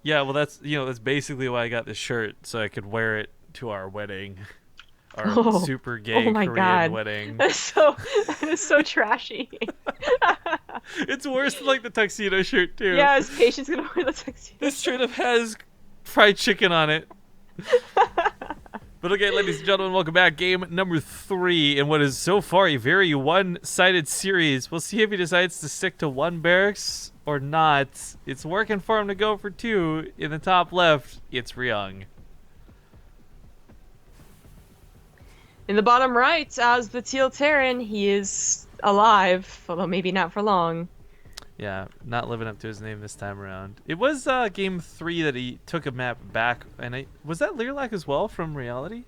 Yeah, well, that's basically why I got this shirt, so I could wear it to our wedding, our Oh, super oh gay my Korean God. wedding. That's so that is so trashy. It's worse than like the tuxedo shirt too. Yeah, is Patience gonna wear the tuxedo This shirt? straight up has fried chicken on it. But okay, ladies and gentlemen, welcome back. Game number 3 in what is so far a very one-sided series. We'll see if he decides to stick to one barracks or not. It's working for him to go for 2. In the top left, it's Ryung. In the bottom right, as the Teal Terran, he is alive, although maybe not for long. Yeah, not living up to his name this time around. It was game 3 that he took a map back, and was that Learlac as well from reality?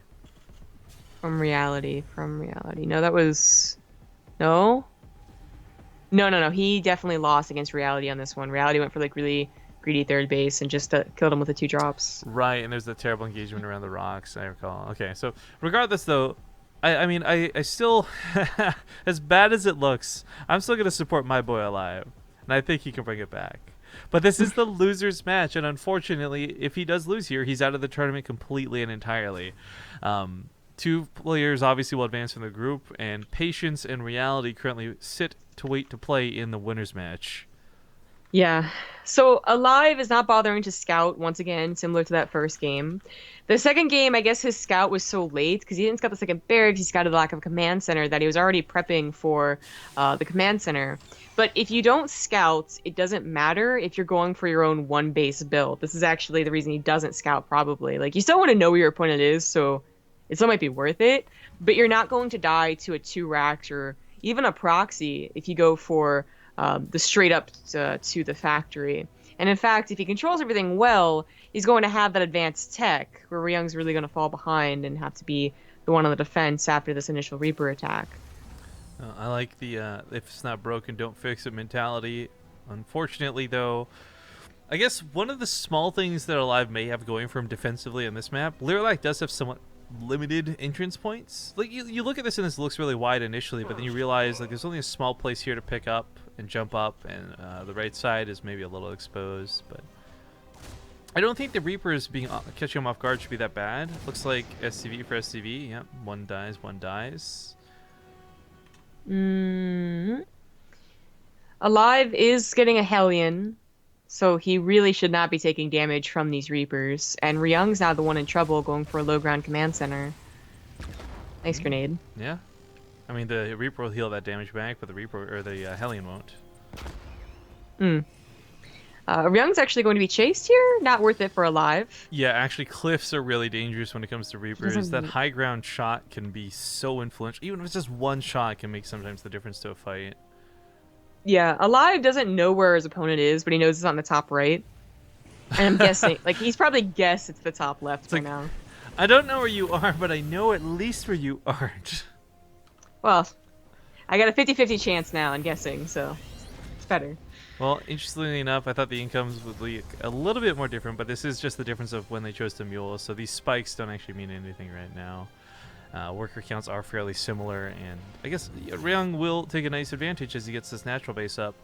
From reality. No, that was no. No. He definitely lost against reality on this one. Reality went for like really greedy third base and just killed him with the 2 drops. Right, and there's the terrible engagement around the rocks, I recall. Okay, so regardless though, I mean, I still, as bad as it looks, I'm still going to support my boy aLive, and I think he can bring it back. But this is the loser's match, and unfortunately, if he does lose here, he's out of the tournament completely and entirely. 2 players obviously will advance from the group, and Patience and Reality currently sit to wait to play in the winner's match. Yeah. So aLive is not bothering to scout once again, similar to that first game. The second game, I guess his scout was so late because he didn't scout the second barracks. He scouted the lack of a command center that he was already prepping for the command center. But if you don't scout, it doesn't matter if you're going for your own one base build. This is actually the reason he doesn't scout, probably. Like, you still want to know where your opponent is, so it still might be worth it. But you're not going to die to a 2 racks or even a proxy if you go for the straight up to the factory. And in fact, if he controls everything well, he's going to have that advanced tech where Ryung's really going to fall behind and have to be the one on the defense after this initial Reaper attack. I like the if it's not broken, don't fix it mentality. Unfortunately, though, I guess one of the small things that aLive may have going for him defensively on this map, Learlac does have somewhat limited entrance points. Like, you look at this and this looks really wide initially, but then you realize like there's only a small place here to pick up and jump up, and the right side is maybe a little exposed. But I don't think the Reapers being catching him off guard should be that bad. Looks like SCV for SCV. Yep, one dies, one dies. Mm. aLive is getting a Hellion, so he really should not be taking damage from these Reapers. And Ryung's now the one in trouble going for a low ground command center. Nice grenade. Yeah, I mean the Reaper will heal that damage back, but the Reaper or the Hellion won't. Hmm. Ryung's actually going to be chased here. Not worth it for aLive. Yeah, actually, cliffs are really dangerous when it comes to He Reapers. That doesn't. high ground shot can be so influential. Even if it's just one shot, can make sometimes the difference to a fight. Yeah, aLive doesn't know where his opponent is, but he knows it's on the top right. And I'm guessing, like, he's probably guessed it's the top left It's by like, now. I don't know where you are, but I know at least where you aren't. Well, I got a 50-50 chance now, I'm guessing, so it's better. Well, interestingly enough, I thought the incomes would be a little bit more different, but this is just the difference of when they chose to mule, so these spikes don't actually mean anything right now. Worker counts are fairly similar, and I guess Ryung will take a nice advantage as he gets this natural base up.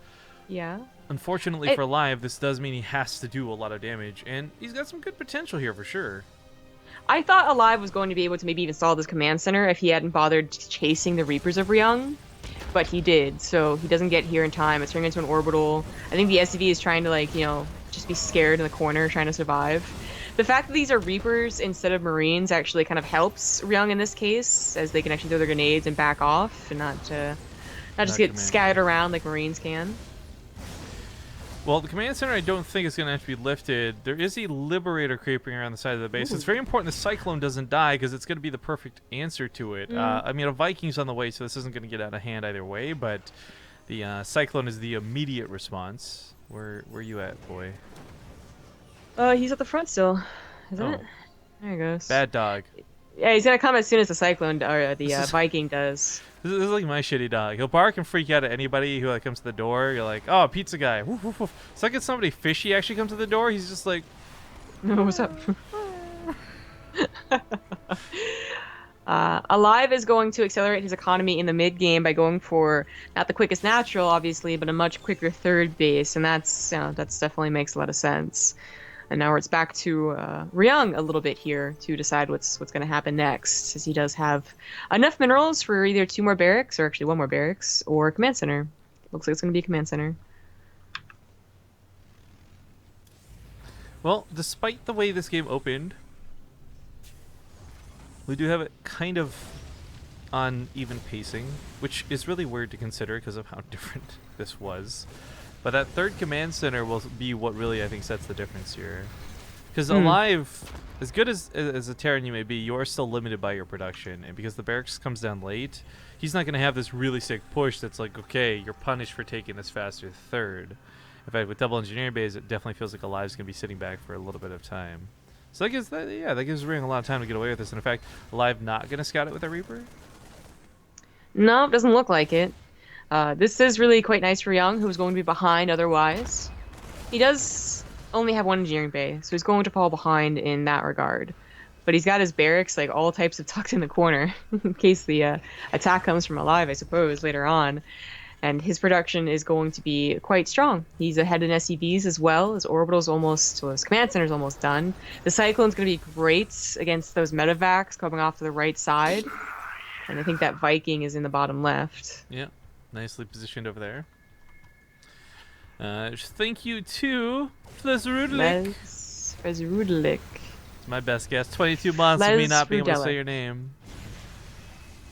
Yeah. Unfortunately for aLive, this does mean he has to do a lot of damage, and he's got some good potential here for sure. I thought aLive was going to be able to maybe even solve this command center if he hadn't bothered chasing the Reapers of Ryung, but he did, so he doesn't get here in time. It's turning into an orbital. I think the SCV is trying to, like, just be scared in the corner, trying to survive. The fact that these are Reapers instead of Marines actually kind of helps Ryung in this case, as they can actually throw their grenades and back off and not just get scattered around like Marines can. Well, the command center I don't think is going to have to be lifted. There is a Liberator creeping around the side of the base. Ooh. It's very important the Cyclone doesn't die because it's going to be the perfect answer to it. I mean, a Viking's on the way, so this isn't going to get out of hand either way, but the Cyclone is the immediate response. Where you at, boy? He's at the front still, isn't it? There he goes. Bad dog. Yeah, he's gonna come as soon as the Cyclone or the This is- Viking does. This is like my shitty dog. He'll bark and freak out at anybody who like comes to the door. You're like, oh, pizza guy. Woof, woof, woof. It's like if somebody fishy actually comes to the door. He's just like, What's up? aLive is going to accelerate his economy in the mid game by going for not the quickest natural, obviously, but a much quicker third base, and that's definitely makes a lot of sense. And now it's back to Ryung a little bit here to decide what's going to happen next, as he does have enough minerals for either 2 more barracks, or actually 1 more barracks, or a command center. Looks like it's going to be a command center. Well, despite the way this game opened, we do have it kind of on even pacing, which is really weird to consider because of how different this was. But that third command center will be what really, I think, sets the difference here. Because aLive, as good as a Terran you may be, you are still limited by your production. And because the barracks comes down late, he's not going to have this really sick push that's like, okay, you're punished for taking this faster third. In fact, with double engineering bays, it definitely feels like aLive's going to be sitting back for a little bit of time. So that gives Ryung a lot of time to get away with this. And in fact, aLive not going to scout it with a Reaper? No, it doesn't look like it. This is really quite nice for Ryung, who's going to be behind otherwise. He does only have 1 engineering bay, so he's going to fall behind in that regard. But he's got his barracks, like, all types of tucked in the corner, in case the attack comes from aLive, I suppose, later on. And his production is going to be quite strong. He's ahead in SCVs as well. His orbital's almost, well, his command center's almost done. The Cyclone's going to be great against those medevacs coming off to the right side. And I think that Viking is in the bottom left. Yeah. Nicely positioned over there. Thank you to Flesrudlik. Flesrudlik. It's my best guess. 22 months of me not being able to say your name.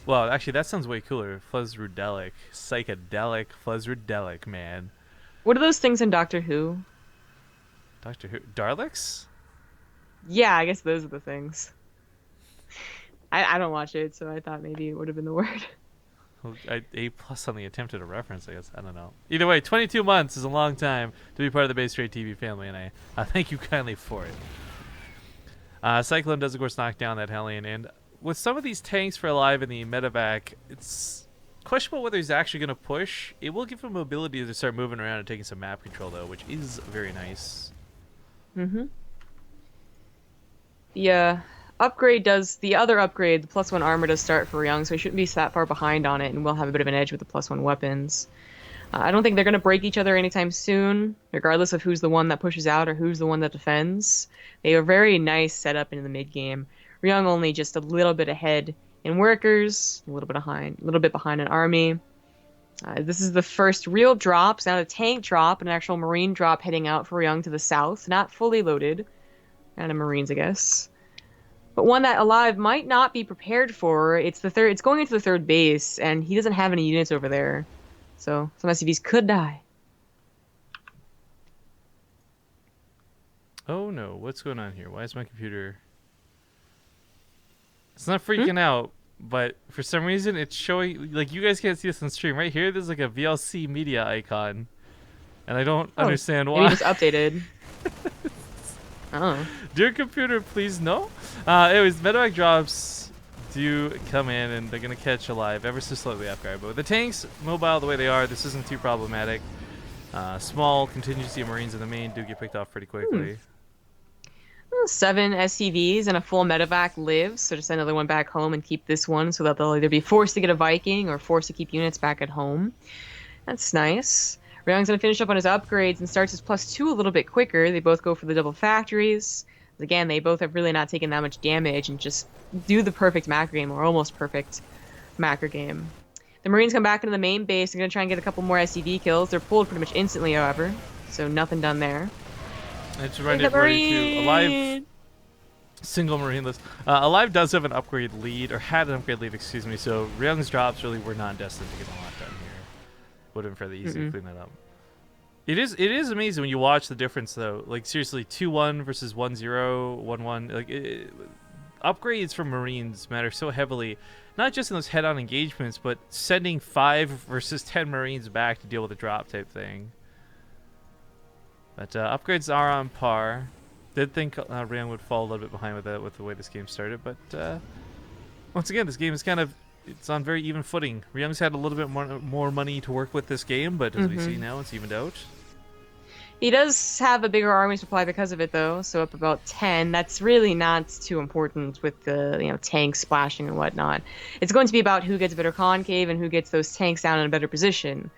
Well, actually, that sounds way cooler. Flesrudelic. Psychedelic Flesrudelic, man. What are those things in Doctor Who? Doctor Who? Daleks? Yeah, I guess those are the things. I don't watch it, so I thought maybe it would have been the word. Well, A+ on the attempt at a reference, I guess. I don't know. Either way, 22 months is a long time to be part of the Base Trade TV family, and I thank you kindly for it. Cyclone does, of course, knock down that Hellion, and with some of these tanks for aLive in the medevac, it's questionable whether he's actually going to push. It will give him mobility to start moving around and taking some map control, though, which is very nice. Yeah. The other upgrade, the +1 armor does start for Ryung, so he shouldn't be that far behind on it, and we'll have a bit of an edge with the +1 weapons. I don't think they're going to break each other anytime soon, regardless of who's the one that pushes out or who's the one that defends. They are very nice setup into the mid-game. Ryung only just a little bit ahead in workers, a little bit behind in army. This is the first real drops, not a tank drop, an actual marine drop heading out for Ryung to the south, not fully loaded. And a marines, I guess. But one that aLive might not be prepared for. It's going into the 3rd base, and he doesn't have any units over there. So some SCVs could die. Oh no, what's going on here? Why is my computer... It's not freaking out, but for some reason it's showing... Like, you guys can't see this on stream. Right here, there's like a VLC media icon. And I don't understand why. Maybe just updated. Oh. Dear computer, please no. Anyways, medevac drops do come in, and they're going to catch aLive ever so slightly off guard. But with the tanks mobile the way they are, this isn't too problematic. Small contingency of marines in the main do get picked off pretty quickly. 7 SCVs and a full medevac lives, so just send another one back home and keep this one so that they'll either be forced to get a Viking or forced to keep units back at home. That's nice. Ryung's going to finish up on his upgrades and starts his +2 a little bit quicker. They both go for the double factories. Again, they both have really not taken that much damage and just do the perfect macro game, or almost perfect macro game. The Marines come back into the main base. They're going to try and get a couple more SCV kills. They're pulled pretty much instantly, however, so nothing done there. It's right everybody to aLive. Single marine list. aLive does have an upgrade lead, or had an upgrade lead, excuse me, so Ryung's drops really were not destined to get a lot done here. Would have been fairly easy to clean that up. It is amazing when you watch the difference, though. Like, seriously, 2-1 versus 1-0, 1-1. Like, upgrades from Marines matter so heavily, not just in those head-on engagements, but sending 5 versus 10 Marines back to deal with a drop type thing. But upgrades are on par. Did think Ryung would fall a little bit behind with that, with the way this game started, but once again, this game is it's on very even footing. Ryung's had a little bit more money to work with this game, but as we see now, it's evened out. He does have a bigger army supply because of it, though, so up about 10. That's really not too important with the tanks splashing and whatnot. It's going to be about who gets better concave and who gets those tanks down in a better position.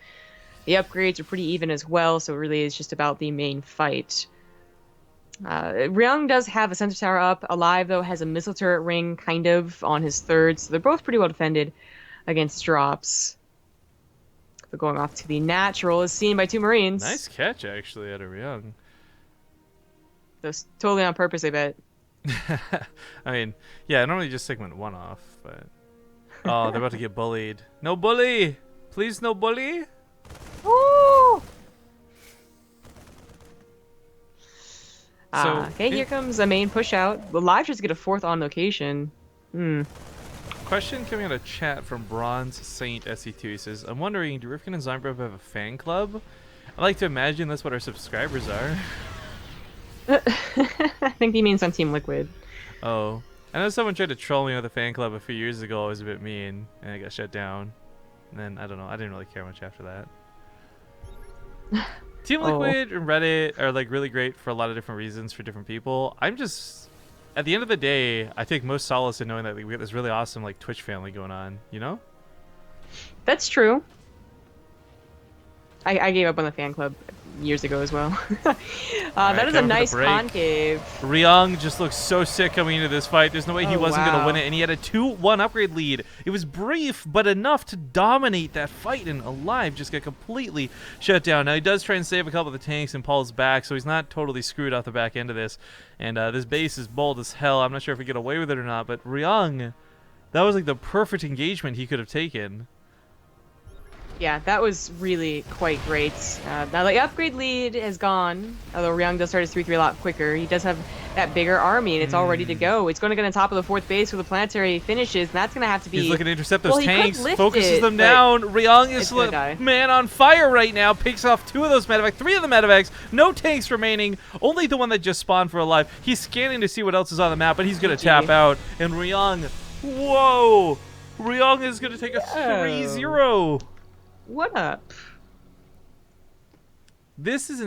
The upgrades are pretty even as well, so it really is just about the main fight. Ryung does have a sensor tower up. aLive, though, has a missile turret ring kind of on his third, so they're both pretty well defended against drops. But going off to the natural is seen by 2 Marines. Nice catch, actually, out of Ryung. That's totally on purpose, I bet. I mean, yeah, I normally just segment 1 off, but... Oh, they're about to get bullied. No bully! Please, no bully! Woo! So, okay, here comes a main push out. The live just get a 4th on location. Question coming out of chat from Bronze Saint SE2. He says, I'm wondering, do Rifkin and Zombrov have a fan club? I like to imagine that's what our subscribers are. I think he means on Team Liquid. Oh. I know someone tried to troll me with a fan club a few years ago. I was a bit mean, and I got shut down. And then, I don't know, I didn't really care much after that. Team Liquid and Reddit are like really great for a lot of different reasons for different people. I'm just... At the end of the day, I take most solace in knowing that we got this really awesome like Twitch family going on, you know? That's true. I gave up on the fan club years ago as well. That is a nice concave. Ryung just looks so sick coming into this fight. There's no way he wasn't going to win it, and he had a 2-1 upgrade lead. It was brief, but enough to dominate that fight, and aLive just got completely shut down. Now, he does try and save a couple of the tanks and Paul's back, so he's not totally screwed off the back end of this. And this base is bold as hell. I'm not sure if we get away with it or not, but Ryung, that was like the perfect engagement he could have taken. Yeah, that was really quite great. Now the upgrade lead is gone, although Ryung does start his 3-3 a lot quicker. He does have that bigger army, and it's all ready to go. It's going to get on top of the 4th base where the planetary finishes, and that's going to have to be... He's looking to intercept those tanks, focuses it, them down. Ryung is man on fire right now, picks off 2 of those medevacs, 3 of the medevacs, no tanks remaining, only the one that just spawned for aLive. He's scanning to see what else is on the map, but he's going to tap out, and Ryung, whoa! Ryung is going to take a 3-0. What up? This is